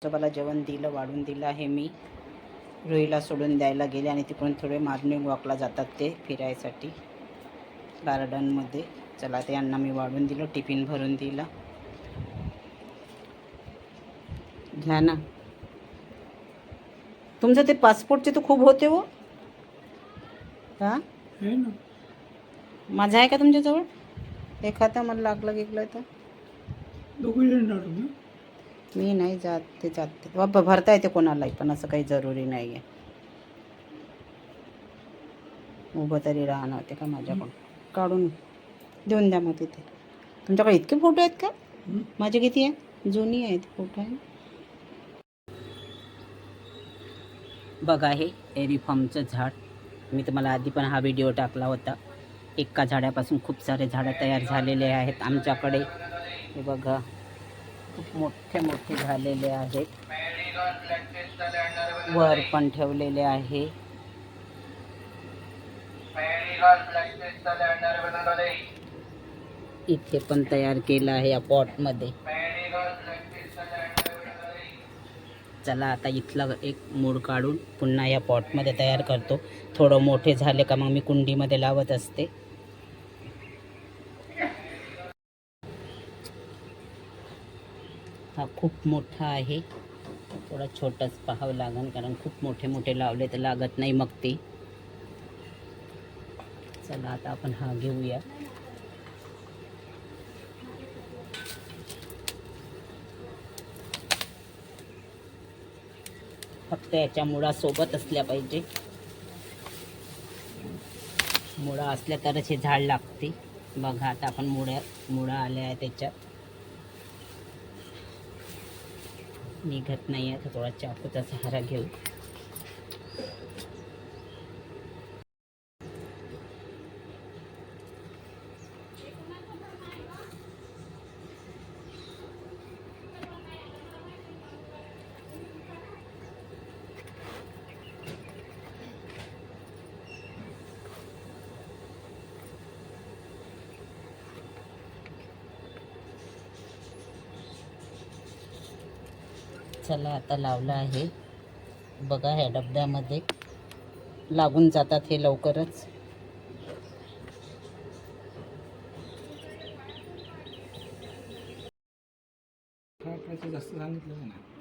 आजोबाला जेवण दिलं, वाढून दिलं आहे. मी रुईला सोडून द्यायला गेले आणि तिकडून थोडे मॉर्निंग वॉकला जातात ते फिरायसाठी गार्डनमध्ये. चला ते यांना मी वाढून दिलं, टिफिन भरून दिला. घ्या ना. तुमचं ते पासपोर्टचे तर खूप होते हो. हां माझा आहे का तुमच्याजवळ एखादा? मला लागलं गेलं तर मी नाही जात, ते जाते बाबा भरता येते कोणालाही, पण असं काही जरुरी नाही आहे. उभं तरी राहणं होते का माझ्याकडून? काढून देऊन द्या मग तिथे. तुमच्याकडे इतके फोटो आहेत का? माझे किती आहे? जुनी आहेत फोटो आहे. बघा हे एरिफॉर्मचं झाड. मी तुम्हाला आधी पण हा व्हिडिओ टाकला होता. एका झाडापासून खूप सारे झाडं तयार झालेले आहेत आमच्याकडे. हे बघा खूप मोठे मोठे झालेले आहेत. वर पण ठेवलेले आहे. इथे पण तयार केलं आहे या पॉटमध्ये. चला आता इथलं एक मूळ काढून पुन्हा या पॉटमध्ये तयार करतो. थोडं मोठे झाले का मग मी कुंडीमध्ये लावत असते. हा खूप मोठा आहे, थोडा छोटाच पाहावं लागेल कारण खूप मोठे मोठे लावले तर लागत नाही मग ते. चला आता आपण हा घेऊया. फक्त याच्या मुळा सोबत असल्या पाहिजे. मुळा असल्या तरच हे झाड लागते. बघा आता आपण मुळा आल्या आहे त्याच्यात. निघत नाही आहे तर थोडा चाकूचा सहारा घेऊ. चला आता लावलं आहे. बघा ह्या डब्यामध्ये लागून जातात हे लवकरच. जास्त सांगितलं ना.